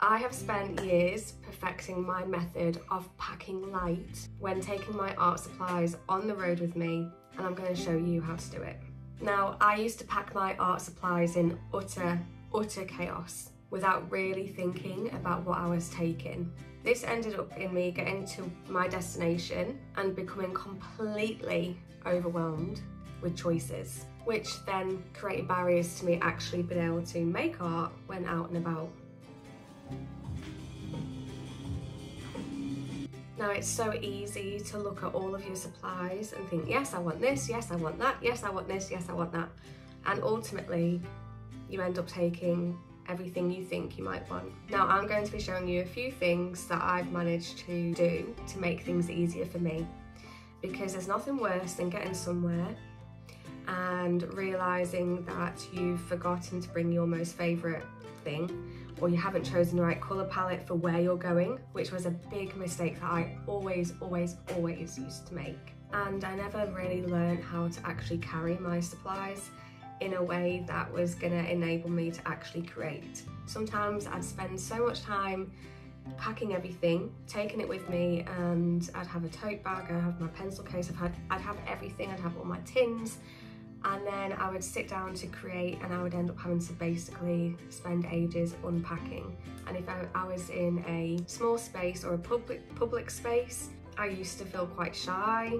I have spent years perfecting my method of packing light when taking my art supplies on the road with me, and I'm going to show you how to do it. Now, I used to pack my art supplies in utter chaos without really thinking about what I was taking. This ended up in me getting to my destination and becoming completely overwhelmed with choices, which then created barriers to me actually being able to make art when out and about. Now, it's so easy to look at all of your supplies and think, yes, I want this, yes, I want that, yes, I want this, yes, I want that. And ultimately, you end up taking everything you think you might want. Now, I'm going to be showing you a few things that I've managed to do to make things easier for me, because there's nothing worse than getting somewhere and realising that you've forgotten to bring your most favourite thing, or you haven't chosen the right colour palette for where you're going, which was a big mistake that I always used to make. And I never really learned how to actually carry my supplies in a way that was gonna enable me to actually create. Sometimes I'd spend so much time packing everything, taking it with me, and I'd have a tote bag, I'd have my pencil case, I'd have everything, I'd have all my tins, and then I would sit down to create and I would end up having to basically spend ages unpacking. And if I was in a small space or a public space, I used to feel quite shy,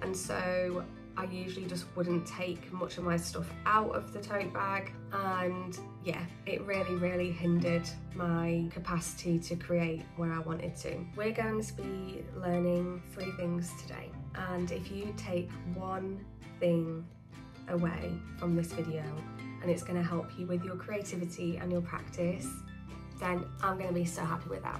and so I usually just wouldn't take much of my stuff out of the tote bag, and yeah, it really hindered my capacity to create where I wanted to. We're going to be learning 3 things today, and if you take one thing away from this video and it's going to help you with your creativity and your practice, then I'm going to be so happy with that.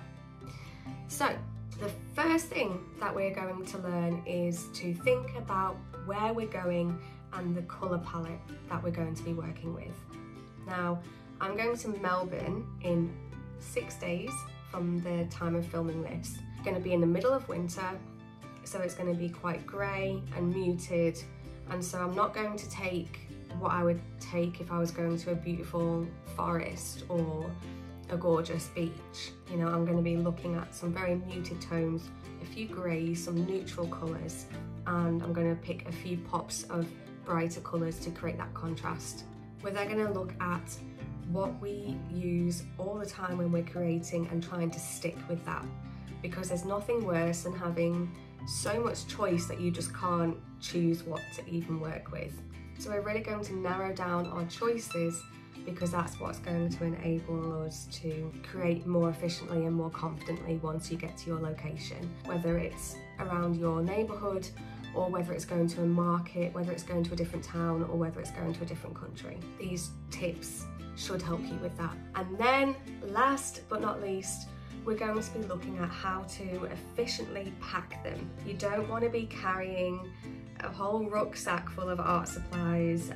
So the first thing that we're going to learn is to think about where we're going and the colour palette that we're going to be working with. Now, I'm going to Melbourne in 6 days from the time of filming this. It's going to be in the middle of winter, so it's going to be quite grey and muted, and so I'm not going to take what I would take if I was going to a beautiful forest or a gorgeous beach. You know, I'm going to be looking at some very muted tones, a few greys, some neutral colours, and I'm going to pick a few pops of brighter colours to create that contrast. We're then going to look at what we use all the time when we're creating and trying to stick with that, because there's nothing worse than having so much choice that you just can't choose what to even work with. So we're really going to narrow down our choices, because that's what's going to enable us to create more efficiently and more confidently once you get to your location, whether it's around your neighbourhood or whether it's going to a market, whether it's going to a different town, or whether it's going to a different country. These tips should help you with that. And then last but not least, we're going to be looking at how to efficiently pack them. You don't want to be carrying a whole rucksack full of art supplies,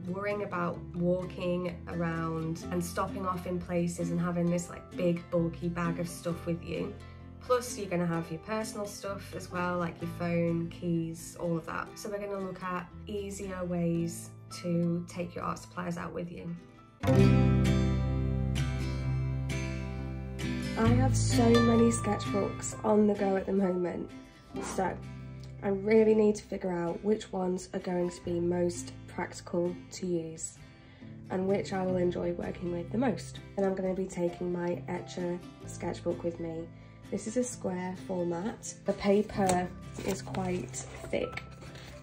worrying about walking around and stopping off in places and having this like big bulky bag of stuff with you. Plus you're going to have your personal stuff as well, like your phone, keys, all of that. So we're going to look at easier ways to take your art supplies out with you. I have so many sketchbooks on the go at the moment, so I really need to figure out which ones are going to be most practical to use and which I will enjoy working with the most. And I'm going to be taking my Etcher sketchbook with me. This is a square format. The paper is quite thick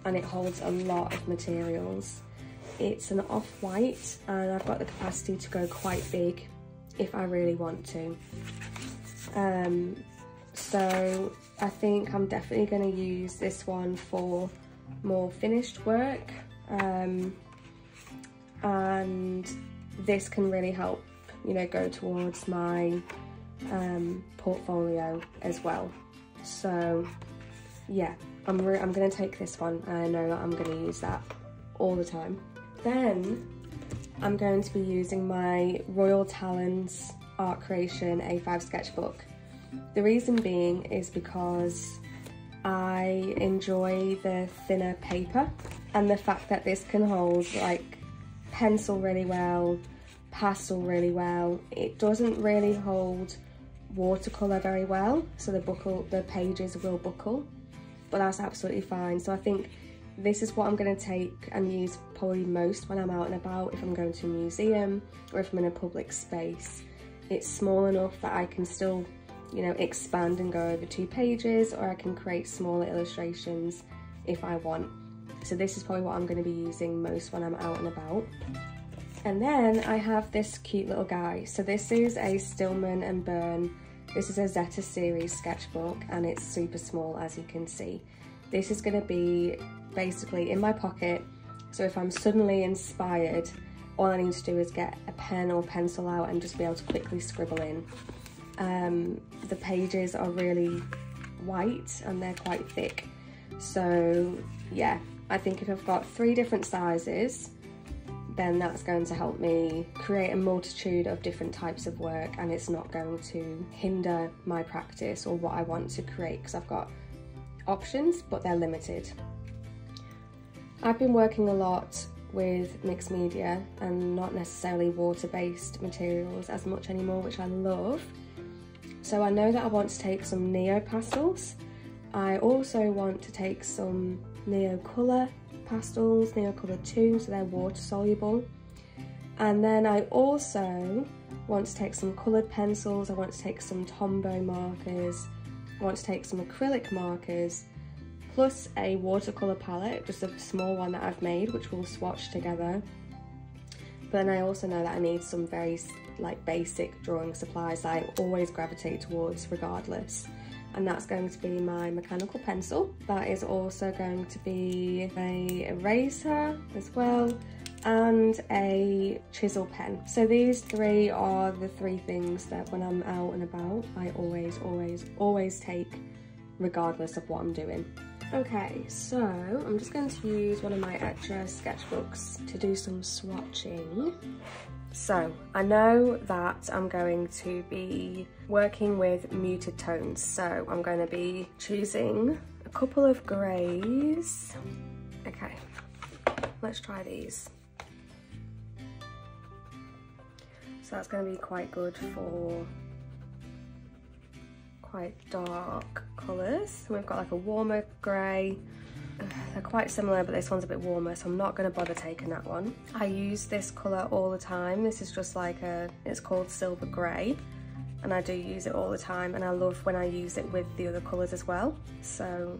and it holds a lot of materials. It's an off-white and I've got the capacity to go quite big if I really want to. So I think I'm definitely going to use this one for more finished work, and this can really help, you know, go towards my portfolio as well. So yeah, I'm going to take this one, and I know that I'm going to use that all the time. Then I'm going to be using my Royal Talons Art Creation A5 sketchbook. The reason being is because I enjoy the thinner paper and the fact that this can hold like pencil really well, pastel really well. It doesn't really hold watercolour very well, so the pages will buckle, but that's absolutely fine. So I think this is what I'm going to take and use probably most when I'm out and about, if I'm going to a museum or if I'm in a public space. It's small enough that I can still, you know, expand and go over 2 pages, or I can create smaller illustrations if I want. So this is probably what I'm going to be using most when I'm out and about. And then I have this cute little guy. So this is a Stillman and Burn. This is a Zeta series sketchbook, and it's super small, as you can see. This is going to be basically in my pocket. So if I'm suddenly inspired, all I need to do is get a pen or pencil out and just be able to quickly scribble in. The pages are really white and they're quite thick. So yeah, I think if I've got 3 different sizes, then that's going to help me create a multitude of different types of work, and it's not going to hinder my practice or what I want to create, because I've got options, but they're limited. I've been working a lot with mixed media and not necessarily water-based materials as much anymore, which I love. So I know that I want to take some Neo pastels. I also want to take some Neo Colour pastels, Neo Colour 2, so they're water soluble. And then I also want to take some coloured pencils, I want to take some Tombow markers, I want to take some acrylic markers, plus a watercolour palette, just a small one that I've made, which we'll swatch together. But then I also know that I need some very like basic drawing supplies that I always gravitate towards regardless. And that's going to be my mechanical pencil. That is also going to be a eraser as well, and a chisel pen. So these 3 are the 3 things that when I'm out and about, I always take, regardless of what I'm doing. Okay, so I'm just going to use one of my extra sketchbooks to do some swatching. So I know that I'm going to be working with muted tones, so I'm going to be choosing a couple of greys. Okay, let's try these. So that's going to be quite good for quite dark colours. We've got like a warmer grey. They're quite similar, but this one's a bit warmer, so I'm not going to bother taking that one. I use this colour all the time. This is just like it's called Silver Grey, and I do use it all the time, and I love when I use it with the other colours as well. So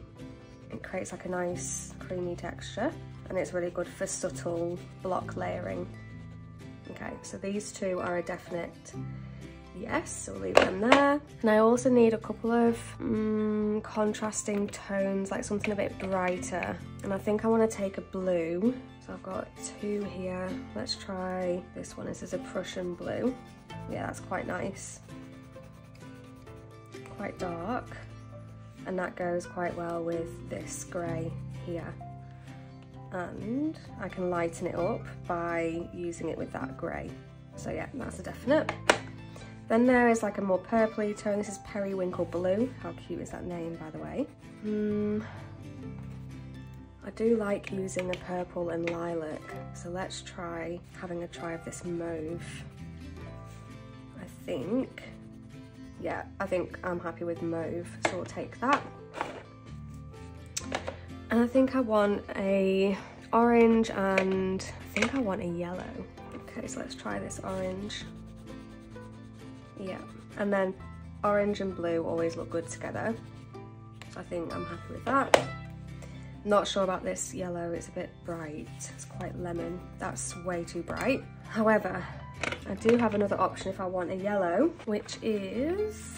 it creates like a nice creamy texture, and it's really good for subtle block layering. Okay, so these 2 are a definite yes, so we'll leave them there. And I also need a couple of contrasting tones, like something a bit brighter. And I think I want to take a blue. So I've got 2 here. Let's try this one. This is a Prussian blue. Yeah, that's quite nice. Quite dark. And that goes quite well with this grey here. And I can lighten it up by using it with that grey. So yeah, that's a definite. Then there is like a more purpley tone. This is Periwinkle Blue. How cute is that name, by the way? I do like using the purple and lilac, so let's try having a try of this mauve. I think I'm happy with mauve, so we'll take that. And I think I want a orange, and I think I want a yellow. Okay, so let's try this orange. Yeah, and then orange and blue always look good together, so I think I'm happy with that. Not sure about this yellow, it's a bit bright, it's quite lemon, that's way too bright. However, I do have another option if I want a yellow, which is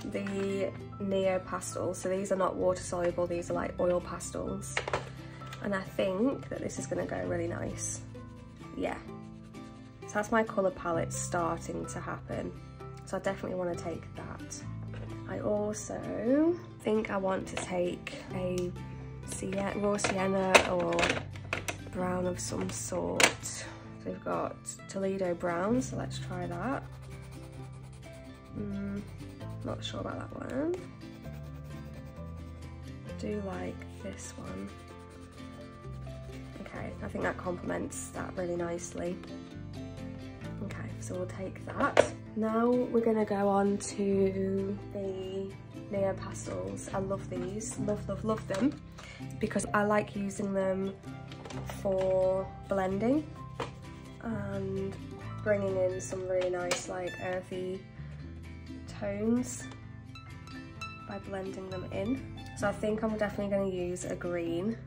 the Neo pastels. So these are not water soluble, these are like oil pastels, and I think that this is going to go really nice. Yeah, so that's my colour palette starting to happen. So I definitely want to take that. I also think I want to take a raw sienna or brown of some sort. So we've got Toledo brown, so let's try that. Not sure about that one. I do like this one. Okay, I think that complements that really nicely. Okay, so we'll take that. Now we're gonna go on to the Neo Pastels. I love these, love them, because I like using them for blending and bringing in some really nice like earthy tones by blending them in. So I think I'm definitely going to use a green,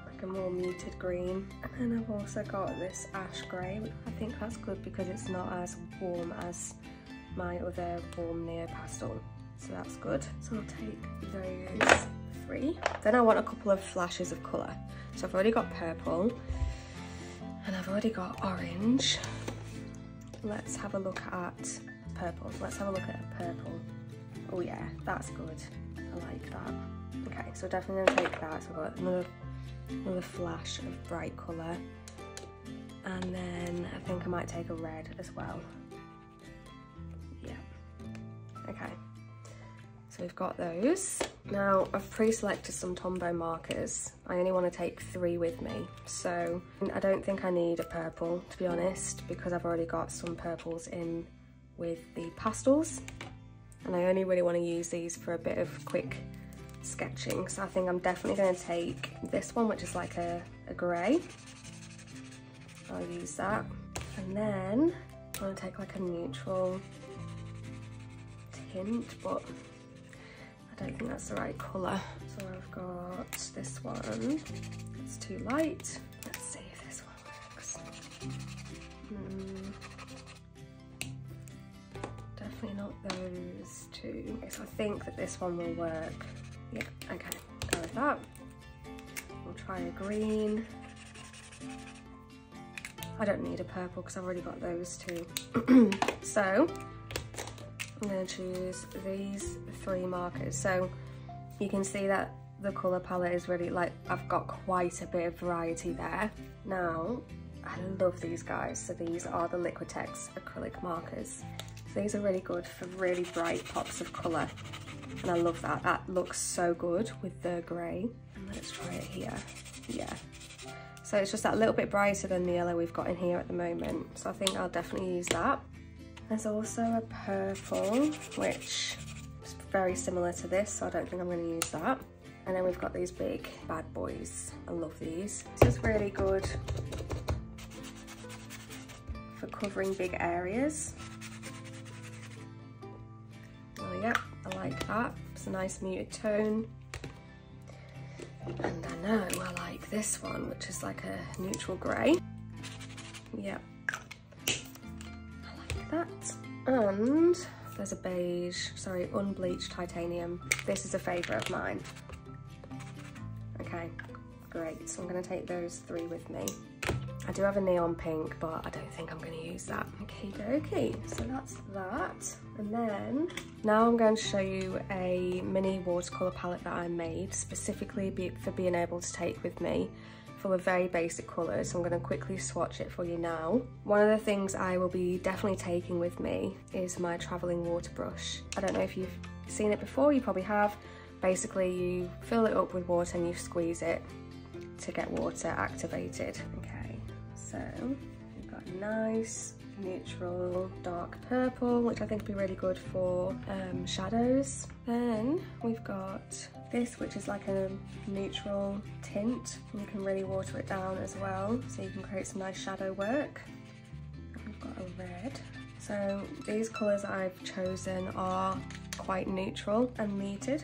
like a more muted green. And then I've also got this ash grey. I think that's good because it's not as warm as my other warm Neo Pastel. So that's good. So I'll take those 3. Then I want a couple of flashes of colour. So I've already got purple and I've already got orange. Let's have a look at purple. Let's have a look at purple. Oh yeah, that's good. I like that. Okay, so definitely gonna take that. So I've got another flash of bright colour. And then I think I might take a red as well. Yeah. Okay. So we've got those. Now I've pre-selected some Tombow markers. I only want to take 3 with me. So I don't think I need a purple, to be honest, because I've already got some purples in with the pastels. And I only really want to use these for a bit of quick sketching. So I think I'm definitely going to take this one, which is like a grey. I'll use that. And then I'm going to take like a neutral tint, but I don't think that's the right colour. So I've got this one. It's too light. Let's see if this one works. Definitely not those two. Okay, so I think that this one will work. Yeah, okay, go with that. We'll try a green. I don't need a purple because I've already got those two. So I'm going to choose these 3 markers. So you can see that the colour palette is really like, I've got quite a bit of variety there. Now, I love these guys. So these are the Liquitex acrylic markers. So these are really good for really bright pops of colour. And I love that. That looks so good with the grey. And let's try it here. Yeah. So it's just that little bit brighter than the yellow we've got in here at the moment. So I think I'll definitely use that. There's also a purple, which is very similar to this, so I don't think I'm going to use that. And then we've got these big bad boys. I love these. This is really good for covering big areas. Oh yeah, I like that. It's a nice muted tone. And I know I like this one, which is like a neutral grey. Yep. That. And there's a beige, sorry, unbleached titanium. This is a favourite of mine. Okay, great. So I'm going to take those 3 with me. I do have a neon pink, but I don't think I'm going to use that. Okay, so that's that. And then now I'm going to show you a mini watercolour palette that I made specifically for being able to take with me, full of very basic colours. So I'm going to quickly swatch it for you now. One of the things I will be definitely taking with me is my travelling water brush. I don't know if you've seen it before, you probably have. Basically you fill it up with water and you squeeze it to get water activated. Okay, so we've got a nice neutral dark purple, which I think would be really good for shadows. Then we've got this, which is like a neutral tint, and you can really water it down as well, so you can create some nice shadow work. And we've got a red. So these colours I've chosen are quite neutral and muted.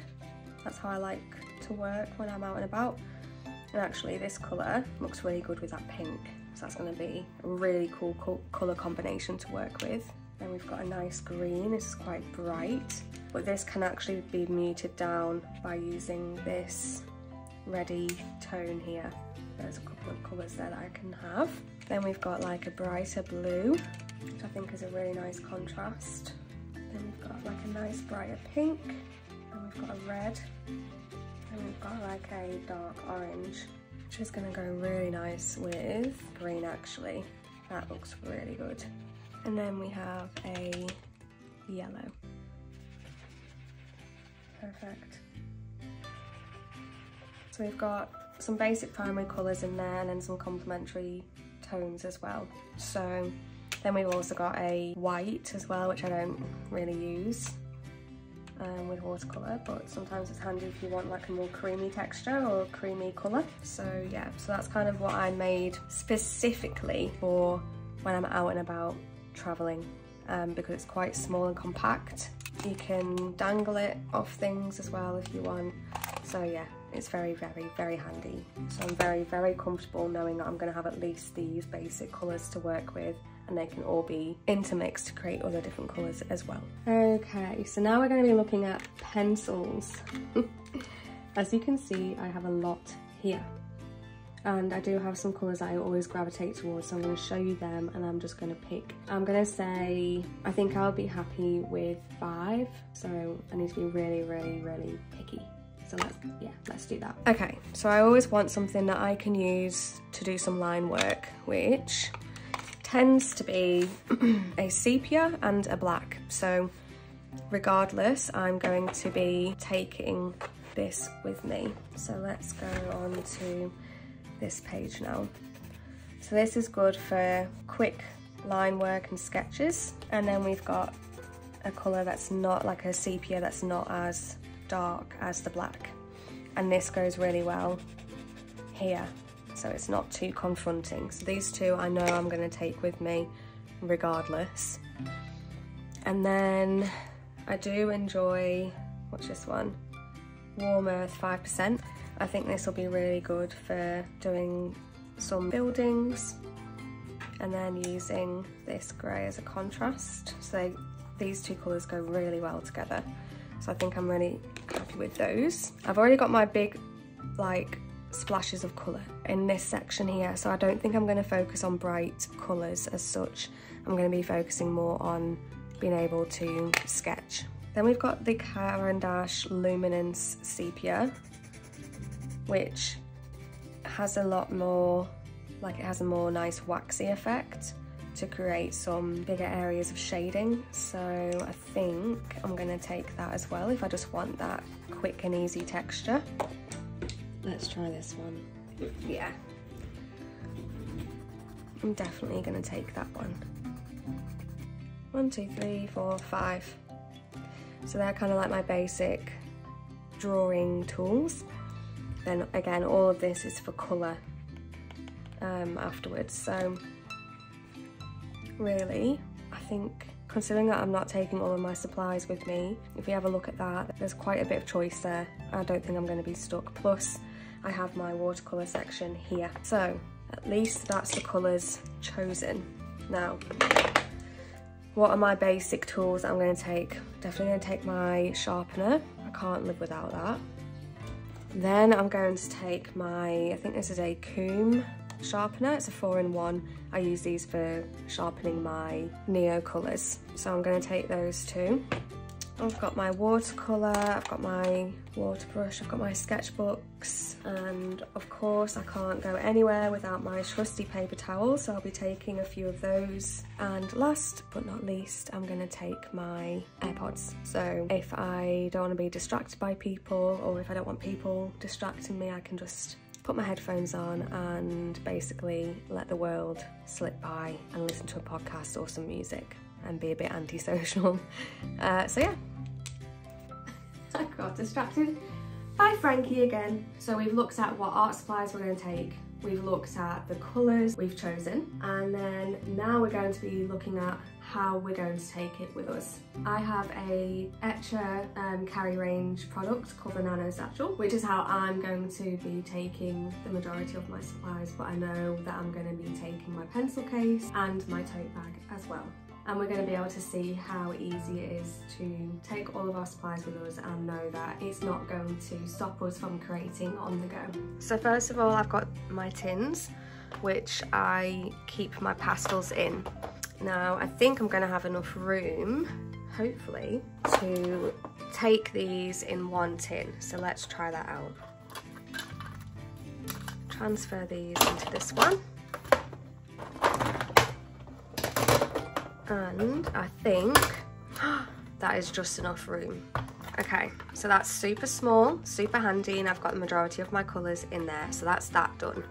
That's how I like to work when I'm out and about. And actually this colour looks really good with that pink, so that's going to be a really cool colour combination to work with. Then we've got a nice green. This is quite bright, but this can actually be muted down by using this reddy tone here. There's a couple of colours there that I can have. Then we've got like a brighter blue, which I think is a really nice contrast. Then we've got like a nice brighter pink, and we've got a red, and we've got like a dark orange, which is going to go really nice with green actually. That looks really good. And then we have a yellow. Perfect. So we've got some basic primary colours in there and then some complementary tones as well. So Then we've also got a white as well, which I don't really use with watercolour, but sometimes it's handy if you want like a more creamy texture or a creamy colour. So yeah, so that's kind of what I made specifically for when I'm out and about travelling, because it's quite small and compact. You can dangle it off things as well if you want. So yeah, it's very, very, very handy. So I'm very, very comfortable knowing that I'm going to have at least these basic colours to work with, and they can all be intermixed to create other different colours as well. Okay, so now we're going to be looking at pencils. As you can see, I have a lot here. And I do have some colours that I always gravitate towards, so I'm going to show you them and I'm just going to pick. I'm going to say, I think I'll be happy with 5, so I need to be really, really, really picky. So let's do that. Okay, so I always want something that I can use to do some line work, which tends to be a sepia and a black. So regardless, I'm going to be taking this with me. So let's go on to this page now. So this is good for quick line work and sketches, and then we've got a colour that's not like a sepia, that's not as dark as the black, and this goes really well here, so it's not too confronting. So these two I know I'm going to take with me regardless. And then I do enjoy, what's this one, Warm Earth 5%. I think this will be really good for doing some buildings, and then using this grey as a contrast. So these two colours go really well together. So I think I'm really happy with those. I've already got my big like splashes of colour in this section here, so I don't think I'm going to focus on bright colours as such. I'm going to be focusing more on being able to sketch. Then we've got the Caran d'Ache Luminance Sepia, which has a lot more, like it has a more nice waxy effect to create some bigger areas of shading. So I think I'm gonna take that as well if I just want that quick and easy texture. Let's try this one. Yeah, I'm definitely gonna take that one. 1, 2, 3, 4, 5. So they're kind of like my basic drawing tools. Then again, all of this is for colour afterwards. So really, I think, considering that I'm not taking all of my supplies with me, if you have a look at that, there's quite a bit of choice there. I don't think I'm going to be stuck. Plus, I have my watercolour section here. So at least that's the colours chosen. Now, what are my basic tools that I'm going to take? Definitely going to take my sharpener. I can't live without that. Then I'm going to take my, I think this is a Coombe sharpener. It's a 4-in-1. I use these for sharpening my Neo colours. So I'm going to take those two. I've got my watercolour, I've got my water brush, I've got my sketchbooks, and of course I can't go anywhere without my trusty paper towels, so I'll be taking a few of those. And last but not least, I'm going to take my AirPods. So if I don't want to be distracted by people, or if I don't want people distracting me, I can just put my headphones on and basically let the world slip by and listen to a podcast or some music and be a bit antisocial. So yeah, I got distracted by Frankie again. So we've looked at what art supplies we're going to take, we've looked at the colours we've chosen, and then now we're going to be looking at how we're going to take it with us. I have a Etcher carry range product called the Nano Satchel, which is how I'm going to be taking the majority of my supplies, but I know that I'm going to be taking my pencil case and my tote bag as well. And we're going to be able to see how easy it is to take all of our supplies with us and know that it's not going to stop us from creating on the go. So first of all, I've got my tins, which I keep my pastels in. Now, I think I'm going to have enough room, hopefully, to take these in one tin. So let's try that out. Transfer these into this one. And I think that is just enough room. Okay, so that's super small, super handy, and I've got the majority of my colours in there, so that's that done.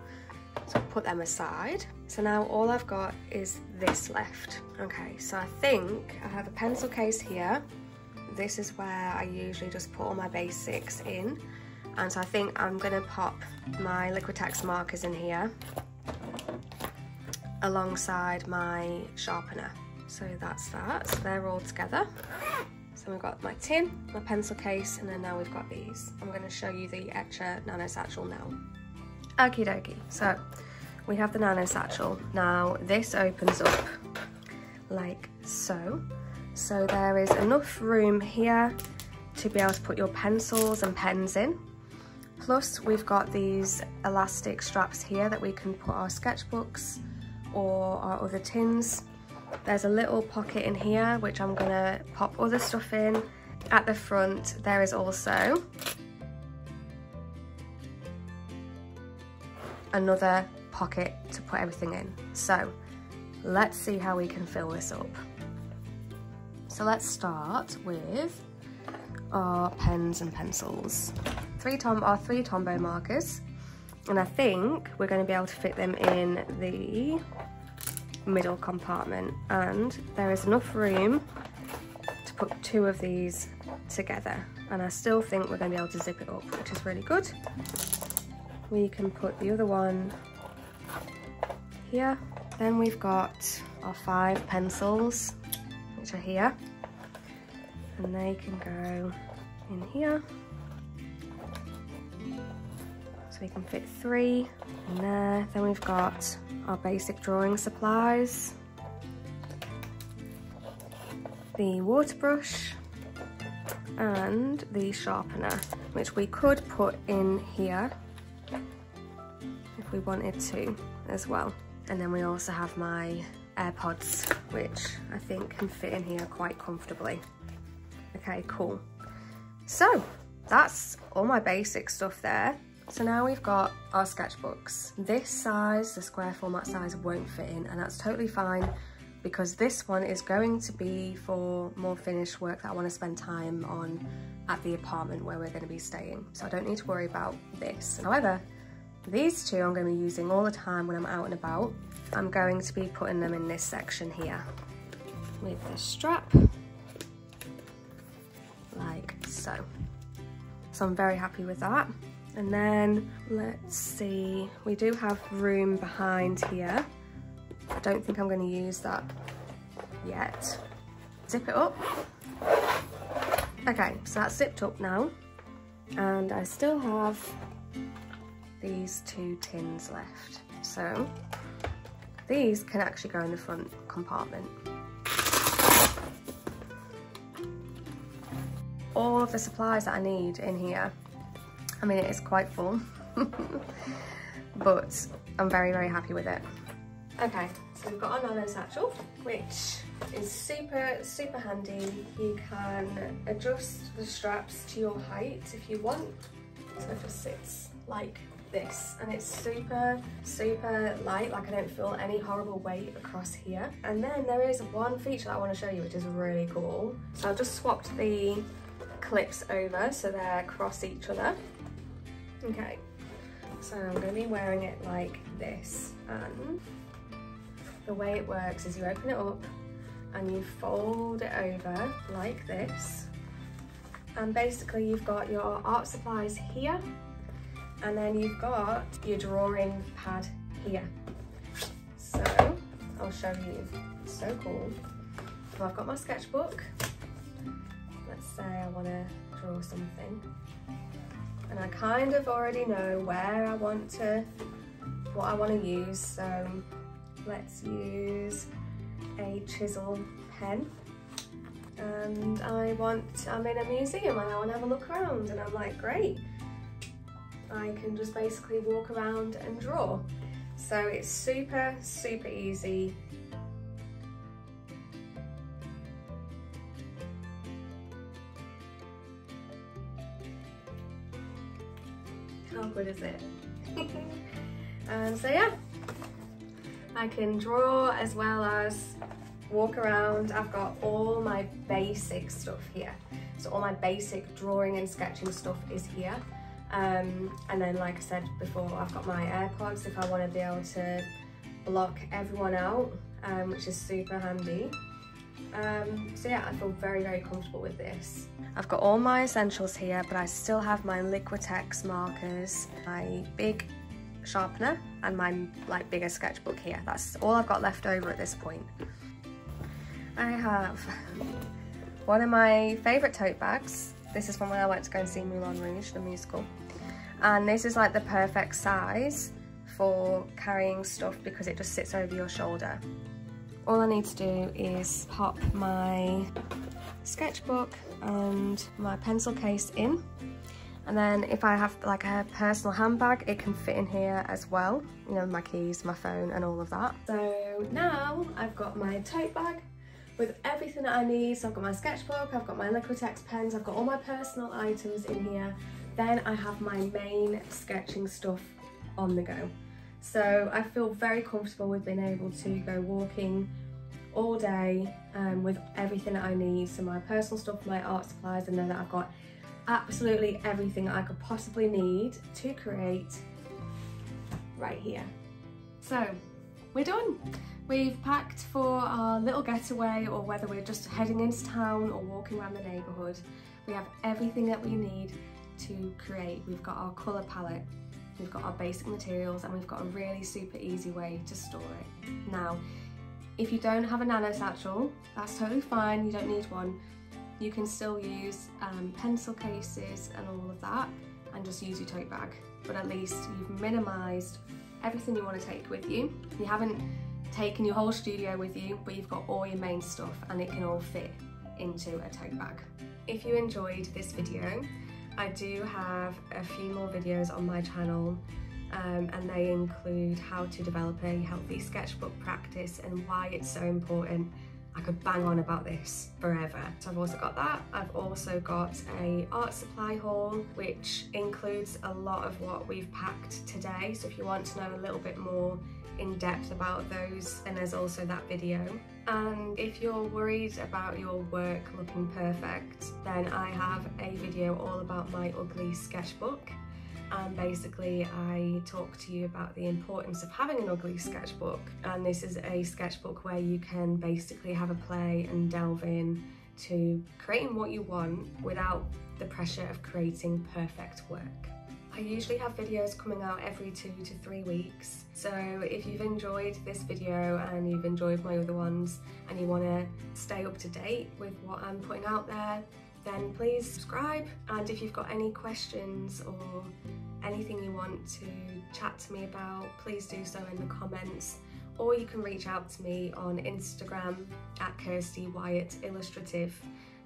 So I'll put them aside. So now all I've got is this left. Okay, so I think I have a pencil case here. This is where I usually just put all my basics in. And so I think I'm gonna pop my Liquitex markers in here alongside my sharpener. So that's that, so they're all together. So we've got my tin, my pencil case, and then now we've got these. I'm gonna show you the Etcher Nano Satchel now. Okie dokie, so we have the Nano Satchel. Now this opens up like so. So there is enough room here to be able to put your pencils and pens in. Plus we've got these elastic straps here that we can put our sketchbooks or our other tins. There's a little pocket in here which I'm gonna pop other stuff in. At the front there is also another pocket to put everything in. So let's see how we can fill this up. So let's start with our pens and pencils. Our three Tombow markers, and I think we're going to be able to fit them in the middle compartment, and there is enough room to put two of these together, and I still think we're going to be able to zip it up, which is really good. We can put the other one here. Then we've got our 5 pencils, which are here, and they can go in here. So we can fit 3 in there. Then we've got our basic drawing supplies, the water brush, and the sharpener, which we could put in here if we wanted to as well. And then we also have my AirPods, which I think can fit in here quite comfortably. Okay, cool. So that's all my basic stuff there. So now we've got our sketchbooks. This size, the square format size, won't fit in, and that's totally fine because this one is going to be for more finished work that I want to spend time on at the apartment where we're going to be staying. So I don't need to worry about this. However, these two I'm going to be using all the time when I'm out and about. I'm going to be putting them in this section here with the strap, like so. So I'm very happy with that. And then let's see, we do have room behind here. I don't think I'm going to use that yet. Zip it up. Okay, so that's zipped up now. And I still have these 2 tins left. So these can actually go in the front compartment. All of the supplies that I need in here. I mean, it is quite full, but I'm very, very happy with it. Okay, so we've got our Nano Satchel, which is super, super handy. You can adjust the straps to your height if you want. So it just sits like this, and it's super, super light. Like, I don't feel any horrible weight across here. And then there is one feature that I want to show you, which is really cool. So I've just swapped the clips over so they're across each other. Okay, so I'm going to be wearing it like this, and the way it works is you open it up and you fold it over like this, and basically you've got your art supplies here, and then you've got your drawing pad here. So I'll show you, it's so cool. So I've got my sketchbook. Let's say I want to draw something. And I kind of already know where I want to, what I want to use, so let's use a chisel pen. And I'm in a museum and I want to have a look around, and I'm like, great. I can just basically walk around and draw. So it's super, super easy. How good is it? So yeah, I can draw as well as walk around. I've got all my basic stuff here. So all my basic drawing and sketching stuff is here. And then, like I said before, I've got my AirPods if I want to be able to block everyone out, which is super handy. So yeah, I feel very comfortable with this. I've got all my essentials here, but I still have my Liquitex markers, my big sharpener, and my bigger sketchbook here. That's all I've got left over at this point. I have one of my favourite tote bags. This is from when I went to go and see Moulin Rouge, the musical. And this is like the perfect size for carrying stuff because it just sits over your shoulder. All I need to do is pop my sketchbook and my pencil case in. And then if I have like a personal handbag, it can fit in here as well. You know, my keys, my phone and all of that. So now I've got my tote bag with everything that I need. So I've got my sketchbook, I've got my Liquitex pens, I've got all my personal items in here. Then I have my main sketching stuff on the go. So I feel very comfortable with being able to go walking all day with everything that I need. So my personal stuff, my art supplies, and then I've got absolutely everything I could possibly need to create right here. So we're done. We've packed for our little getaway, or whether we're just heading into town or walking around the neighbourhood. We have everything that we need to create. We've got our colour palette, we've got our basic materials, and we've got a really super easy way to store it. Now, if you don't have a nano satchel, that's totally fine, you don't need one. You can still use pencil cases and all of that and just use your tote bag. But at least you've minimised everything you want to take with you. You haven't taken your whole studio with you, but you've got all your main stuff and it can all fit into a tote bag. If you enjoyed this video, I do have a few more videos on my channel, and they include how to develop a healthy sketchbook practice and why it's so important. I could bang on about this forever. So I've also got that. I've also got a art supply haul, which includes a lot of what we've packed today. So if you want to know a little bit more in depth about those, then there's also that video. And if you're worried about your work looking perfect, then I have a video all about my ugly sketchbook. And basically I talk to you about the importance of having an ugly sketchbook, and this is a sketchbook where you can basically have a play and delve in to creating what you want without the pressure of creating perfect work. I usually have videos coming out every 2 to 3 weeks, so if you've enjoyed this video and you've enjoyed my other ones and you want to stay up to date with what I'm putting out there, then please subscribe. And if you've got any questions or anything you want to chat to me about, please do so in the comments, or you can reach out to me on Instagram at Kirsty Wyatt Illustrative,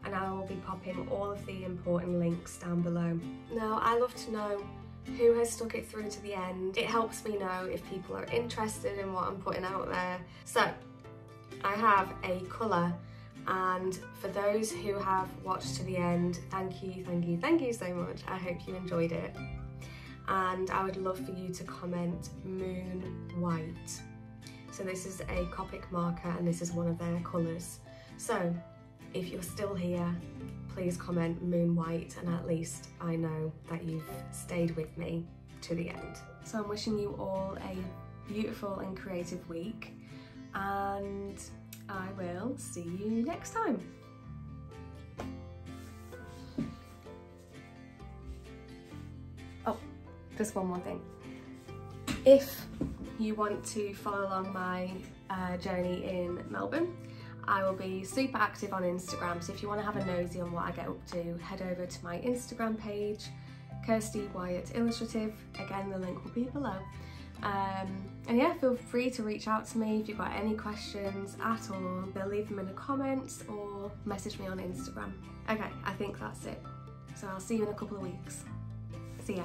and I will be popping all of the important links down below. Now, I love to know who has stuck it through to the end. It helps me know if people are interested in what I'm putting out there. So I have a colour, and for those who have watched to the end, thank you so much. I hope you enjoyed it. And I would love for you to comment Moon White. So this is a Copic marker and this is one of their colours. So if you're still here, please comment Moon White, and at least I know that you've stayed with me to the end. So I'm wishing you all a beautiful and creative week, and I will see you next time. Oh, just one more thing. If you want to follow along my journey in Melbourne, I will be super active on Instagram, so if you want to have a nosy on what I get up to, head over to my Instagram page, Kirsty Wyatt Illustrative. Again, the link will be below. And yeah, feel free to reach out to me if you've got any questions at all. They'll leave them in the comments or message me on Instagram. Okay, I think that's it. So I'll see you in a couple of weeks. See ya.